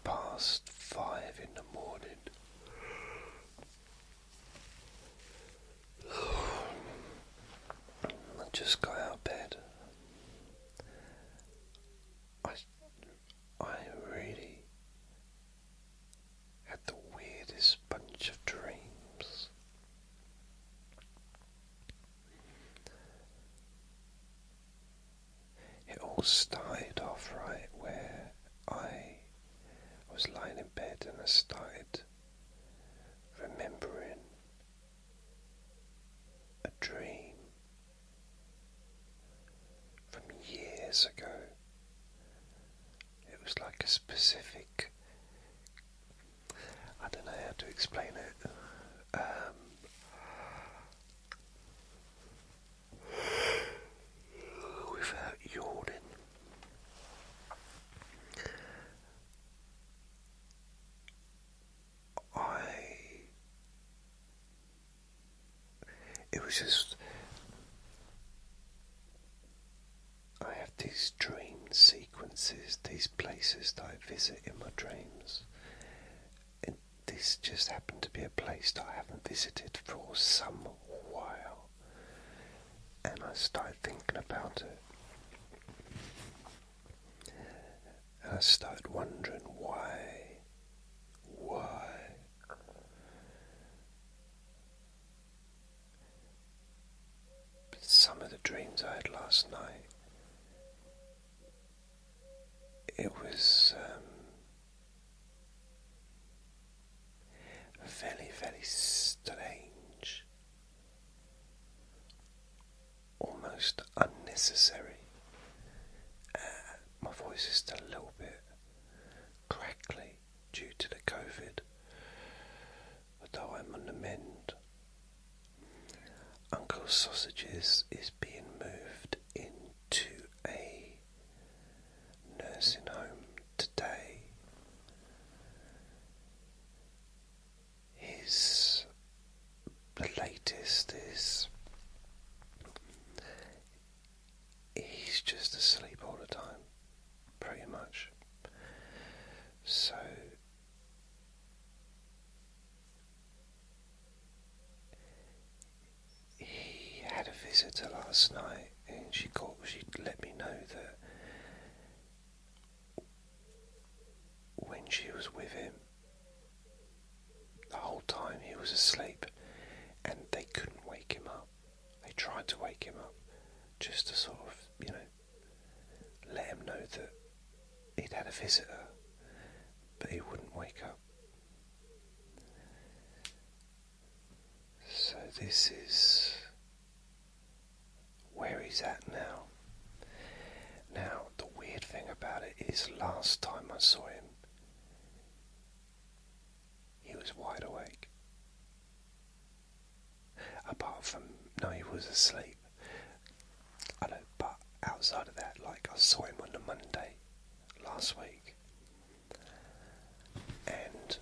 5:30 in the morning. I just got out of bed. I really had the weirdest bunch of dreams. It all started off right where I was lying in bed and I started remembering a dream from years ago. It was like a specific, I don't know how to explain it, without yawning. It was just, I have these dream sequences, these places that I visit in my dreams, and this just happened to be a place that I haven't visited for some while, and I started thinking about it, and I started wondering why. But some of the dreams I had last night, it was very, very strange, almost unnecessary. My voice is still a little bit crackly due to the COVID, although I'm on the mend. Uncle Sausages is being moved into a nursing home today. The latest is he's just asleep all the time, pretty much. So he had a visitor last night, and she let me know that when she was with him, the whole time he was asleep, and they couldn't wake him up. They tried to wake him up just to sort of, let him know that he'd had a visitor, but he wouldn't wake up. So this is where he's at now. Now, the weird thing about it is last time I saw him, he was wide awake. Apart from, no, he was asleep. I know, but outside of that, like I saw him on the Monday last week, and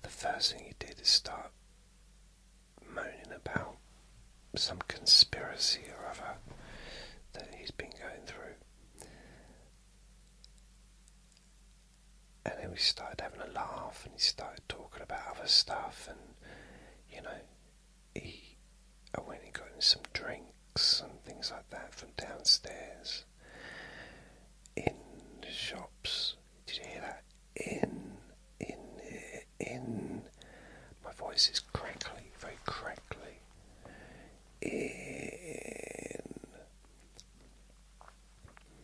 the first thing he did is start moaning about some conspiracy or other that he's been going through. And then we started having a laugh, and he started talking about other stuff, and I went and got him some drinks and things like that from downstairs in the shops. Did you hear that? In. My voice is crackly, very crackly.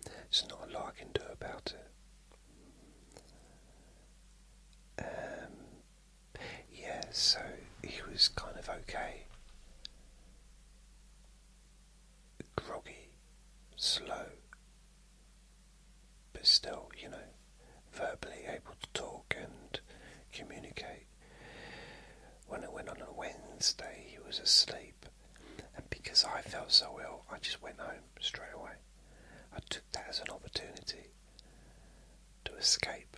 There's not a lot I can do about it. Yeah, so he was kind of okay. Groggy, slow, but still, verbally able to talk and communicate. When I went on a Wednesday, he was asleep, and because I felt so ill, I just went home straight away. I took that as an opportunity to escape,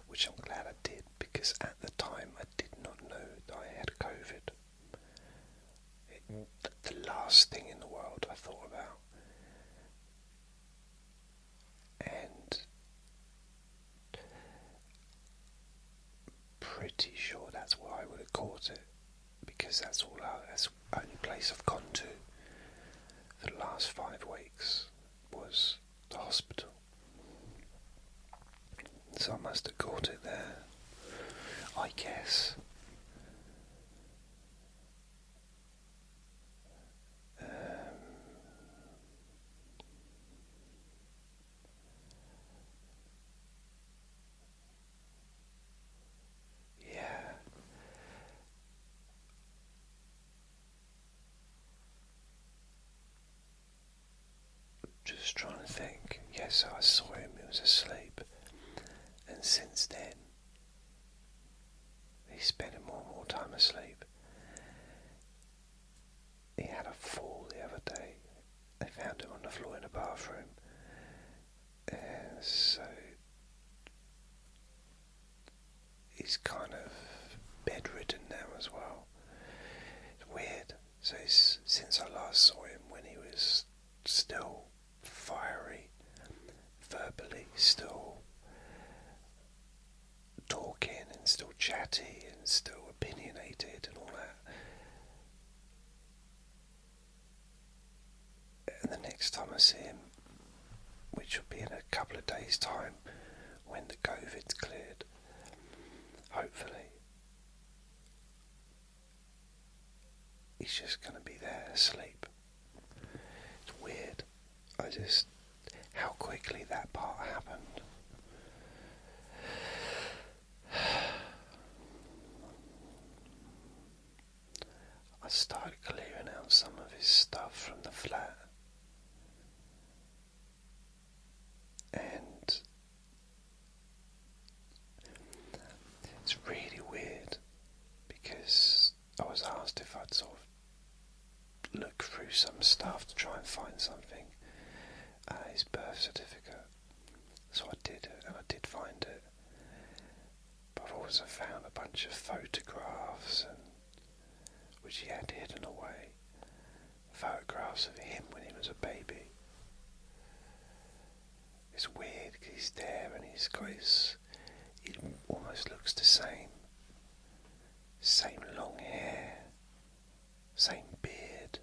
which I'm glad I did, because at the time I did not know that I had COVID. The last thing in the world I thought about. And because that's the only place I've gone to for the last 5 weeks was the hospital. So I must have caught it there, I guess. Yeah. Just trying to think. Yes, I saw him, he was asleep. And since then, he's spending more and more time asleep. He had a fall the other day. They found him on the floor in the bathroom. And so he's kind of bedridden now as well. It's weird. So since I last saw him, when he was still fiery, verbally still talking and still chatty and still opinionated and all that, and the next time I see him, which will be in a couple of days' time when the COVID's cleared, hopefully, he's just going to be there asleep. It's weird. How quickly that part happened. I started clearing out some of his stuff from the flat, and it's really weird because I was asked if I'd sort of look through some stuff to try and find something, his birth certificate. So I did it, and I did find it, but I've also found a bunch of photographs which he had hidden away, photographs of him when he was a baby. It's weird because he's there and he's got he almost looks the same long hair, same beard.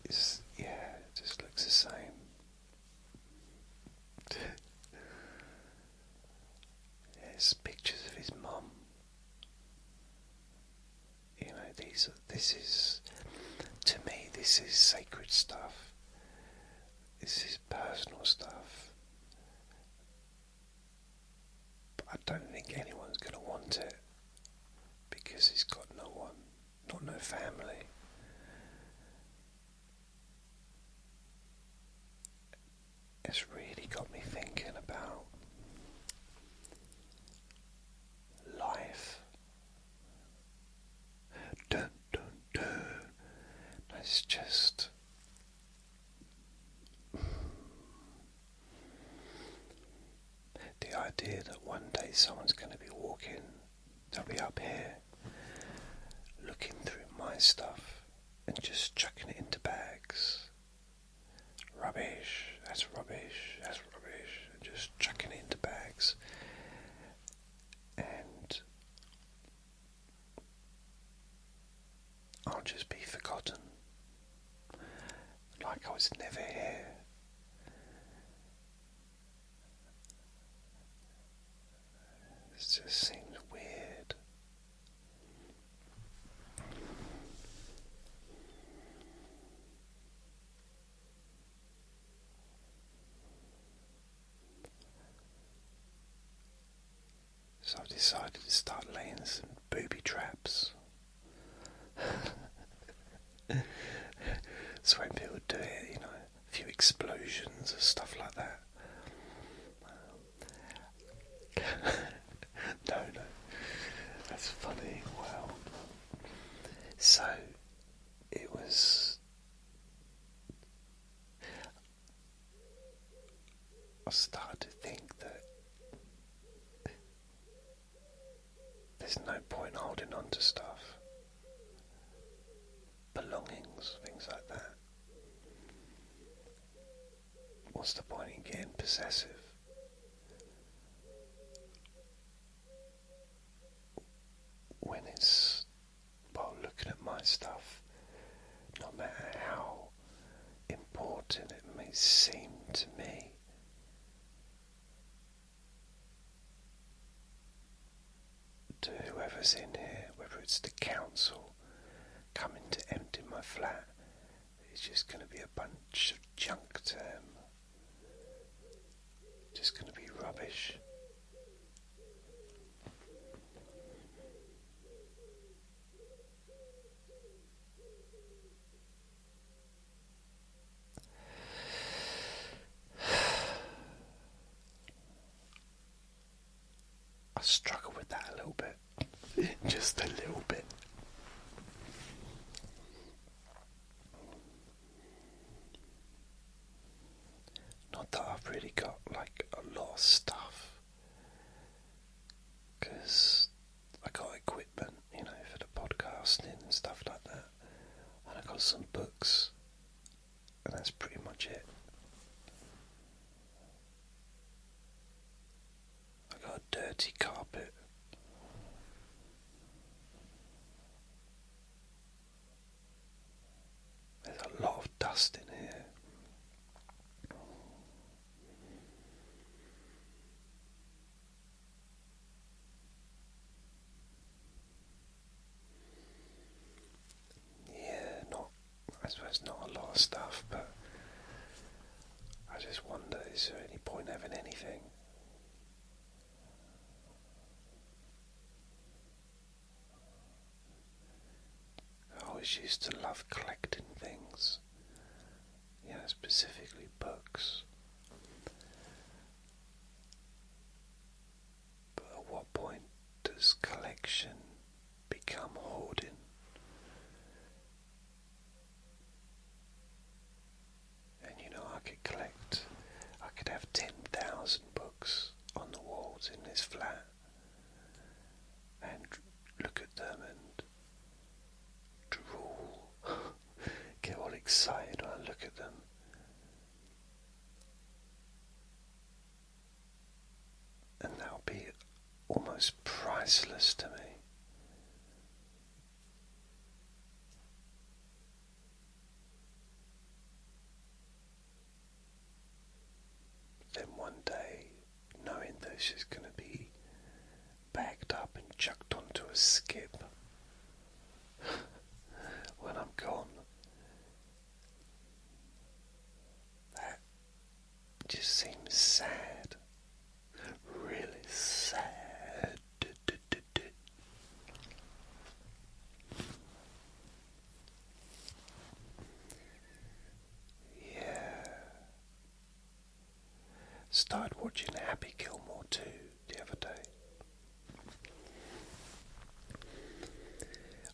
It just looks the same. There's pictures of his mum. You know, to me, this is sacred stuff. This is personal stuff. But I don't think anyone's going to want it because he's got no one, no family. It's really got me thinking about life. Dun, dun, dun. It's just the idea that one day someone's going to be walking, they'll be up here looking through my stuff and just chucking it into bags. Rubbish, that's rubbish, that's rubbish, and just chucking it into bags. And I'll just be forgotten, like I was never here. It just seems weird. So I've decided to start laying some booby traps. So when people do it, you know, a few explosions and stuff like that. No, that's funny. Wow. So it was. I started to think that there's no point holding on to stuff, belongings, things like that. What's the point in getting possessive? seemed to me to whoever's in here, whether it's the council coming to empty my flat, it's just going to be a bunch of junk to them. Just going to be rubbish. I struggle with that a little bit. Just a little bit. Not that I've really got like a lot of stuff, because I got equipment, for the podcasting and stuff like that, and I got some books, and that's pretty much it. I got a dirty carpet. There's a lot of dust in here. I suppose not a lot of stuff, but I just wonder, is there any point having anything? I always used to love collecting things, specifically books. But at what point does collection become hoarding? I could have 10,000 books on the walls in this flat and look at them and drool, get all excited when I look at them. And that'll be almost priceless to me. Then one day, knowing that it's just going to be bagged up and chucked onto a skip when I'm gone, that just seems sad, really sad. Started watching Happy Gilmore 2 the other day.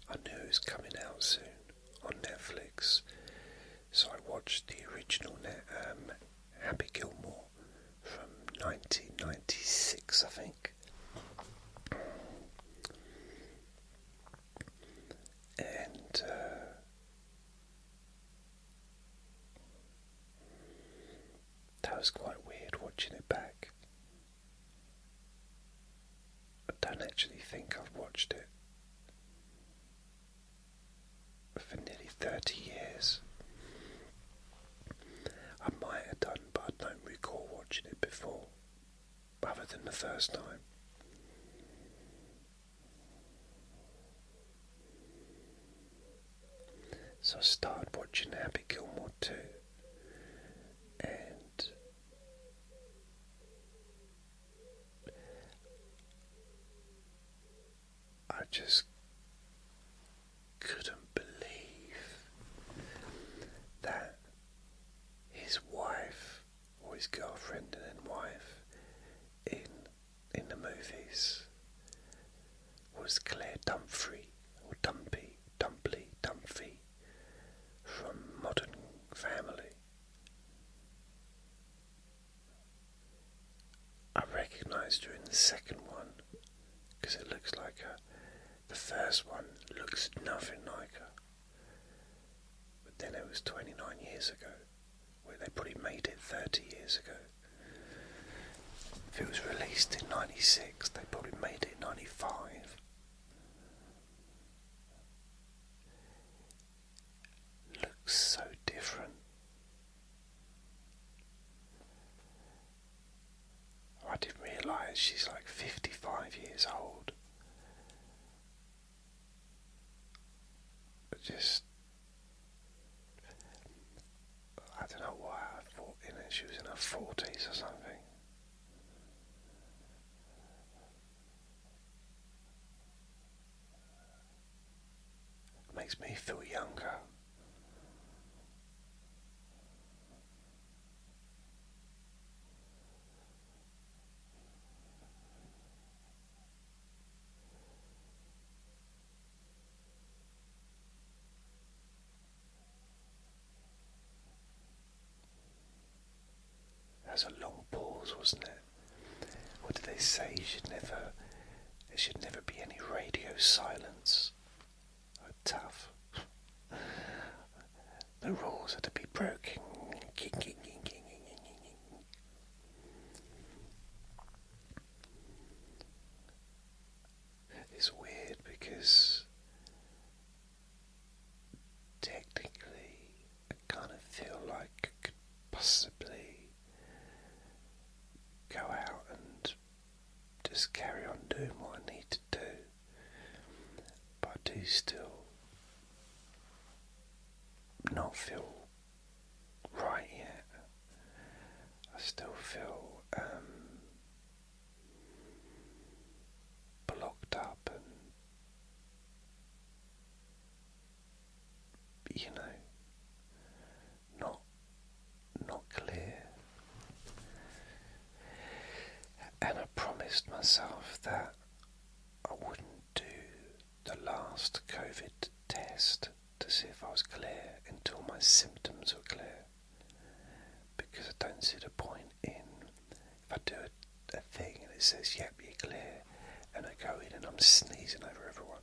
I knew it was coming out soon on Netflix, so I watched the original Happy Gilmore from 1996, I think. And that was quite weird watching it back. I don't actually think I've watched it for nearly 30 years. I might have done, but I don't recall watching it before, other than the first time. So I started watching Happy Gilmore 2, and I just couldn't believe that his wife, or his girlfriend and then wife, in the movies was Claire Dunphy, or Dunphy from Modern Family. I recognised her in the second one because it looks like her. The first one looks nothing like her. But then it was 29 years ago, where they probably made it 30 years ago. If it was released in 96, they probably made it in 95. Looks so different. I don't know why I thought she was in her 40s or something. It makes me feel younger. That was a long pause, wasn't it? What did they say? There should never be any radio silence. Oh, tough. The rules are to be broken. It's weird because technically I kind of feel like I could possibly go out and just carry on doing what I need to do, but I do still not feel right yet. I still feel blocked up and, not clear. And I promised myself that I wouldn't do the last COVID test to see if I was clear until my symptoms were clear, because I don't see the point in, if I do a thing and it says yep, you're clear, and I go in and I'm sneezing over everyone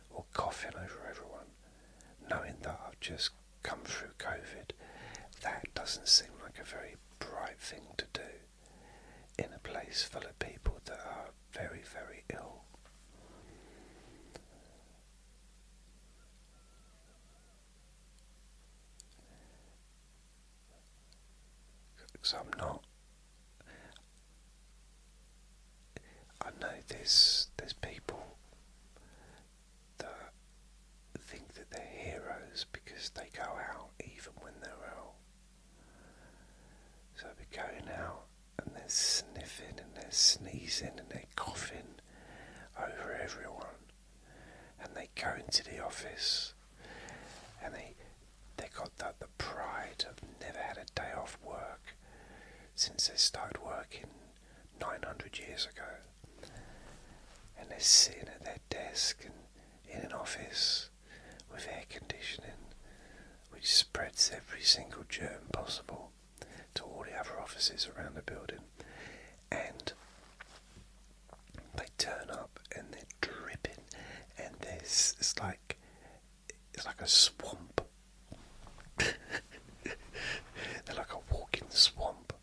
or coughing over everyone, knowing that I've just come through COVID. That doesn't seem like a very bright thing to do in a place full of people that are very, very ill. Because I know there's people that think that they're heroes because they go out even when they're ill. So they're going out and they're sniffing and they're sneezing and they're coughing over everyone, and they go into the office and they got the pride of never had a day off work since they started working 900 years ago, and they're sitting at their desk and in an office with air conditioning which spreads every single germ possible to all the other offices around the building, and they turn up and they're dripping, and it's like a swamp. They're like a walking swamp,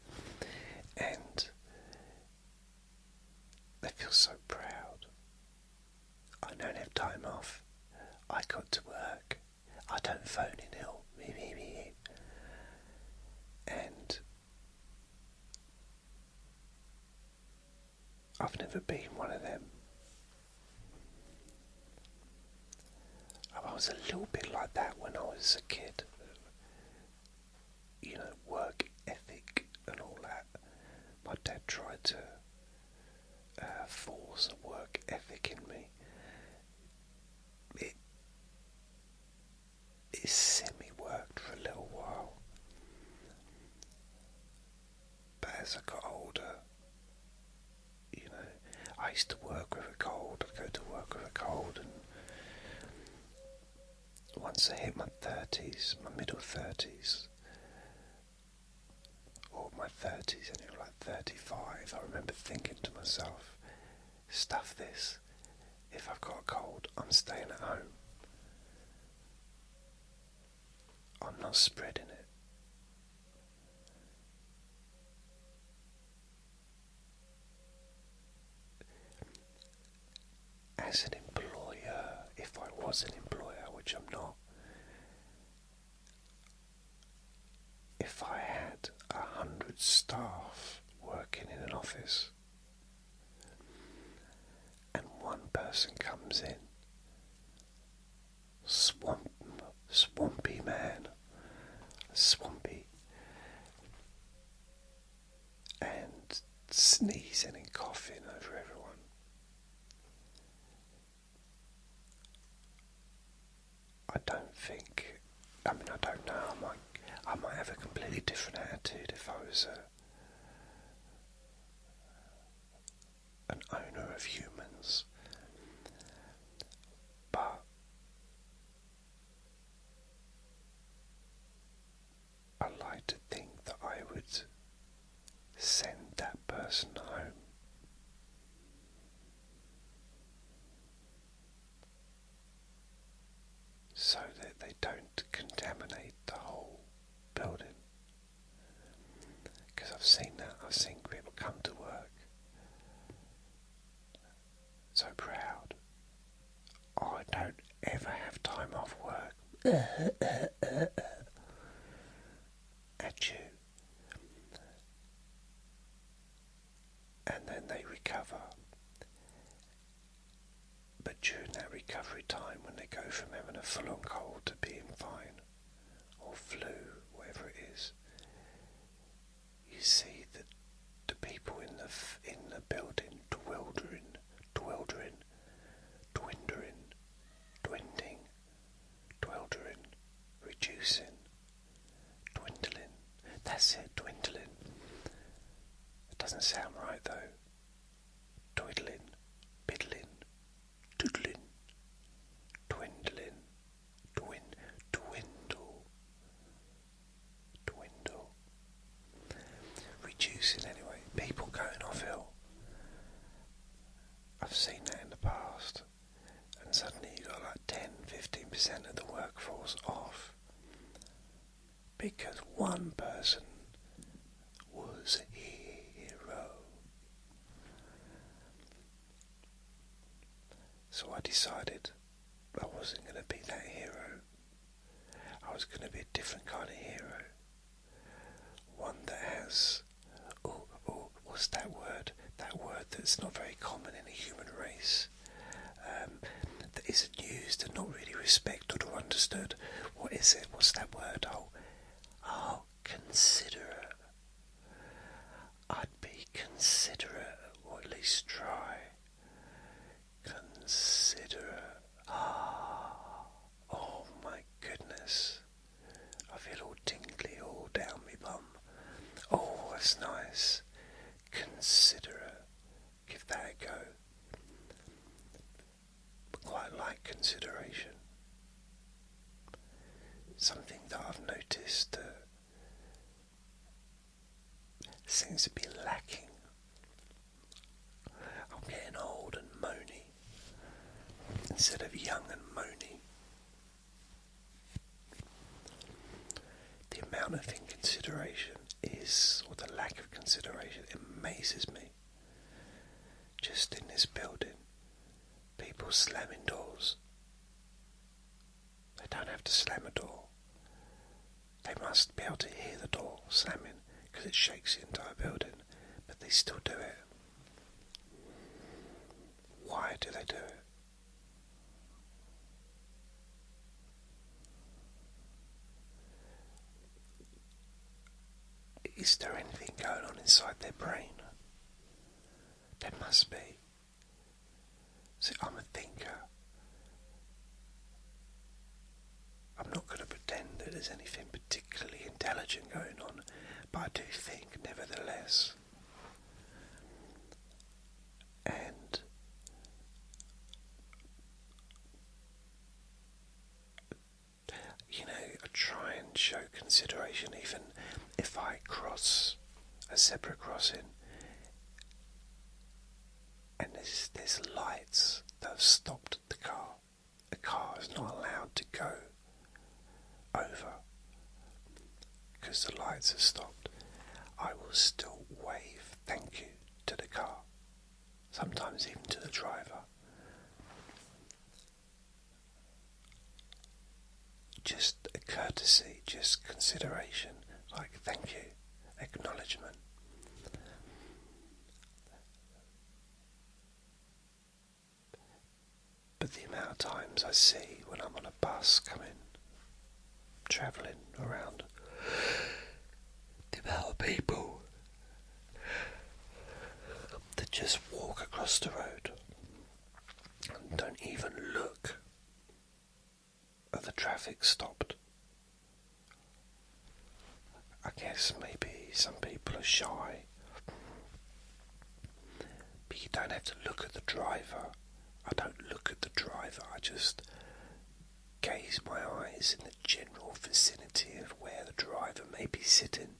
and they feel so proud. I don't have time off. I got to work. I don't phone in ill. Me. And I've never been one of them. I was a little bit like that when I was a kid. Work ethic and all that. My dad tried to force a work ethic in me. It semi-worked for a little while, but as I got older, I used to work with a cold. I'd go to work with a cold, and once I hit my 30s, my middle 30s, or my 30s, and it was like 35, I remember thinking to myself, stuff this. If I've got a cold, I'm staying at home. I'm not spreading it. As an employer, if I was an employer, which I'm not, if I had 100 staff working in an office and one person comes in, swamp I don't think, I mean, I don't know, I might have a completely different attitude if I was an owner of humans, but I like to think that I would send that person home. So that they don't contaminate the whole building. Because I've seen that, I've seen people come to work so proud. Oh, I don't ever have time off work. At you. And then they recover. But during that recovery time, when they go from having a full-on cold to being fine, or flu, whatever it is, you see that the people in the building dwindling, reducing, dwindling. That's it, dwindling. It doesn't sound right though. Dwindling, biddling, doodling, dwindling, dwindle, reducing anyway. People going off ill. I've seen that in the past, and suddenly you got like 10-15% of the workforce off because one person was a hero. So I decided I wasn't going to be that hero. I was going to be a different kind of hero. One that has, what's that word? That word that's not very common in the human race. That isn't used and not really respected or understood. What is it? What's that word? Oh, considerate. I'd be considerate, or at least try. Considerate. Oh my goodness. I feel all tingly all down my bum. Oh, that's nice. Considerate. Give that a go. But quite like consideration. Something that I've noticed seems to be lacking. I'm getting old and moany instead of young and moany. The amount of inconsideration is, or the lack of consideration, amazes me. Just in this building, people slamming doors. They don't have to slam a door. They must be able to hear the door slamming because it shakes the entire building, but they still do it. Why do they do it? Is there anything going on inside their brain? There must be. See, I'm a thinker. I'm not going to pretend that there's anything particularly intelligent going on, but I do think nevertheless. And I try and show consideration even if I cross a zebra crossing and there's lights that have stopped the car. The car is not allowed to go over because the lights have stopped. I will still wave thank you to the car, sometimes even to the driver. Just a courtesy, just consideration, like thank you, acknowledgement. But the amount of times I see when I'm on a bus travelling around, the amount of people that just walk across the road and don't even look the traffic stopped. I guess maybe some people are shy, but you don't have to look at the driver. I don't look at the driver, I just gaze my eyes in the general vicinity of where the driver may be sitting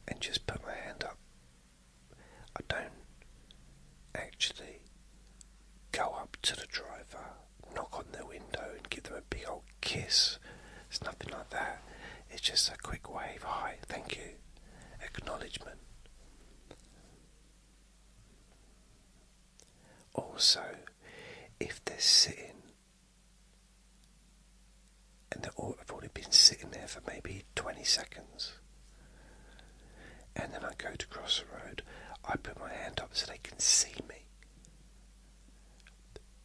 and just put my hand up. I don't actually go up to the driver, knock on their window and give them a big old kiss. It's nothing like that. It's just a quick wave, hi, thank you, acknowledgement. Also, if they're sitting and they've already been sitting there for maybe 20 seconds, and then I go to cross the road, I put my hand up so they can see me,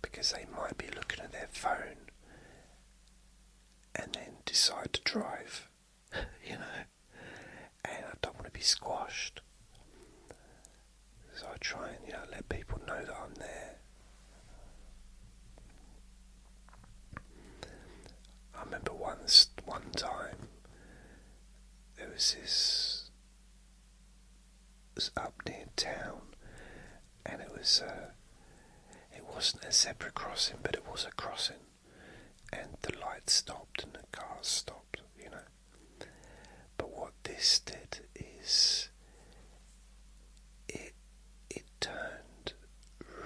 because they might be looking at their phone and then decide to drive, you know, and I don't want to be squashed. So I try and, let people know that I'm there. I remember one time there was this, it was up near town, and it wasn't a zebra crossing, but it was a crossing, and the lights stopped and the cars stopped, But what this did is it turned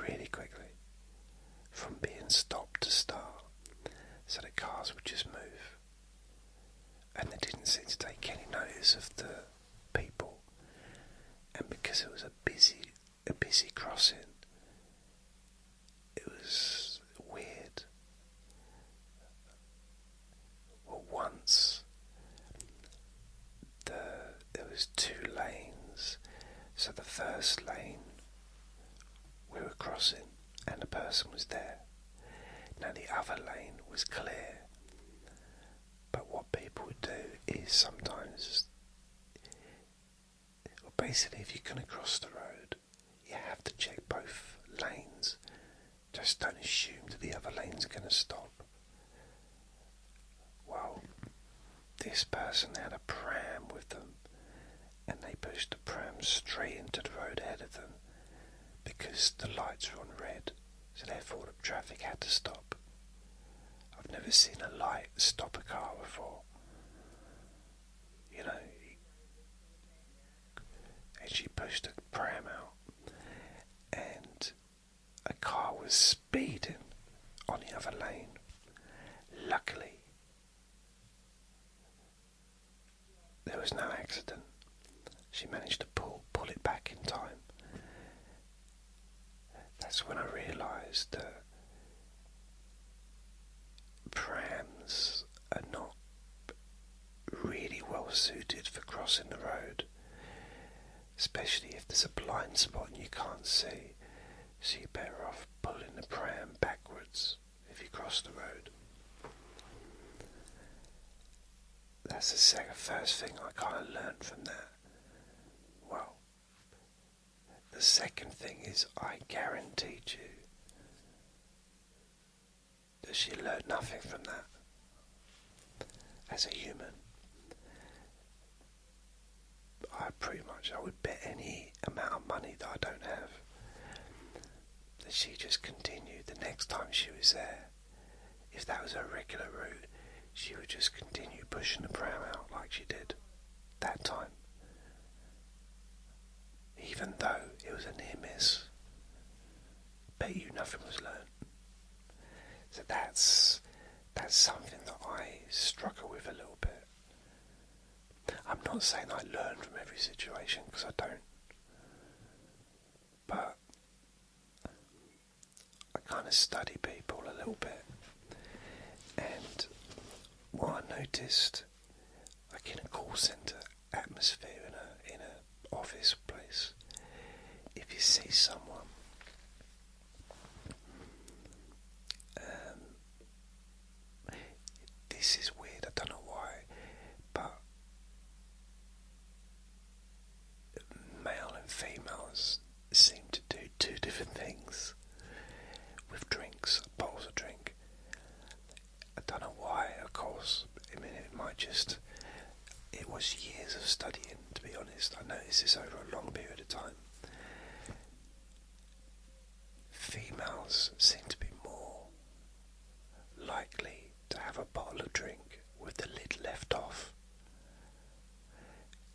really quickly from being stopped to start, so the cars would just move, and they didn't seem to take any notice of the people. And because it was a busy crossing, it was weird. Well, once there was 2 lanes, so the first lane we were crossing and the person was there. Now the other lane was clear, but what people would do is sometimes, well, basically if you're going to cross the road, you have to check both lanes. Just don't assume that the other lane's going to stop. Well, this person had a pram with them, and they pushed the pram straight into the road ahead of them because the lights were on red, so therefore the traffic had to stop. I've never seen a light stop a car before. And she pushed the pram out, and a car was speeding on the other lane. Luckily, there was no accident. She managed to pull it back in time. That's when I realised that prams are not really well suited for crossing the road, especially if there's a blind spot and you can't see. So you're better off pulling the pram backwards if you cross the road. That's the first thing I kind of learned from that. Well, the second thing is, I guaranteed you that she learned nothing from that as a human. I would bet any amount of money that I don't have that she just continued the next time she was there. If that was her regular route, she would just continue pushing the pram out like she did that time, even though it was a near miss. Bet you nothing was learned. So that's something that I struggle with a little bit. I'm not saying I learn from every situation, because I don't, but I kind of study people a little bit, and what I noticed, like in a call centre atmosphere, in a office place, if you see someone this is weird, I don't know why, but male and females seem to do 2 different things with drinks, bottles of drink. I don't know why, was years of studying, to be honest. I noticed this over a long period of time. Females seem to be more likely to have a bottle of drink with the lid left off,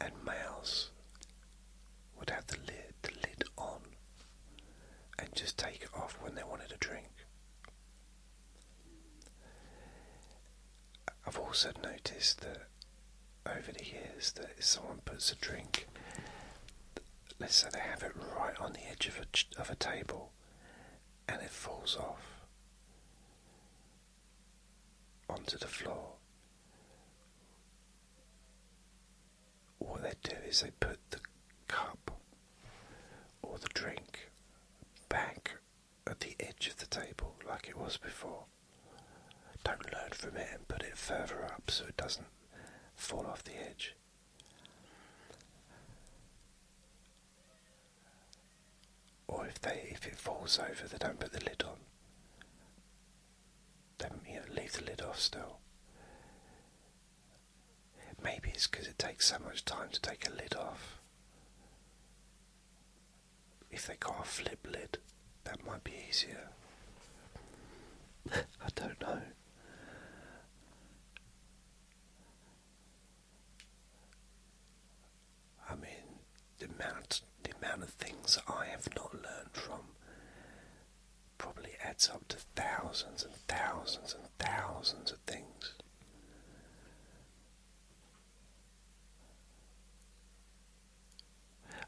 and males would have the lid on and just take it off when they wanted a drink. I've also noticed that over the years that if someone puts a drink, let's say they have it right on the edge of a table and it falls off onto the floor, what they do is they put the cup or the drink back at the edge of the table like it was before. Don't learn from it and put it further up so it doesn't fall off the edge. Or if it falls over, they don't put the lid on. They leave the lid off still. Maybe it's because it takes so much time to take a lid off. If they got a flip lid, that might be easier. I don't know. I mean, the amount of things that I have not learned from probably adds up to thousands and thousands and thousands of things.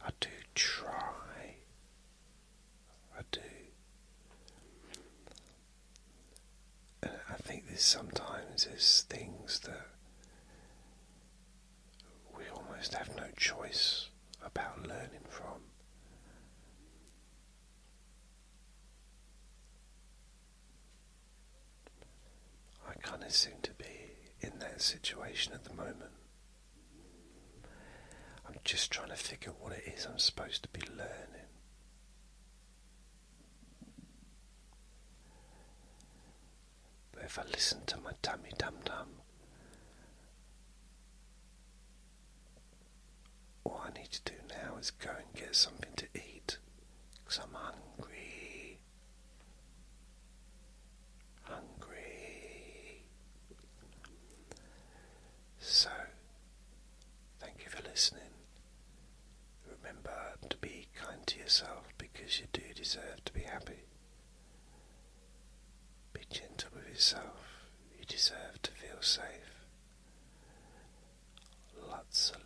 I do try. I do. And I think sometimes there's things that we almost have no choice about learning from. I kind of seem to be in that situation at the moment. I'm just trying to figure what it is I'm supposed to be learning. But if I listen to my tummy dum-dum, what I need to do now is go and get something to eat, because I'm hungry. So, thank you for listening. Remember to be kind to yourself, because you do deserve to be happy. Be gentle with yourself. You deserve to feel safe. Lots of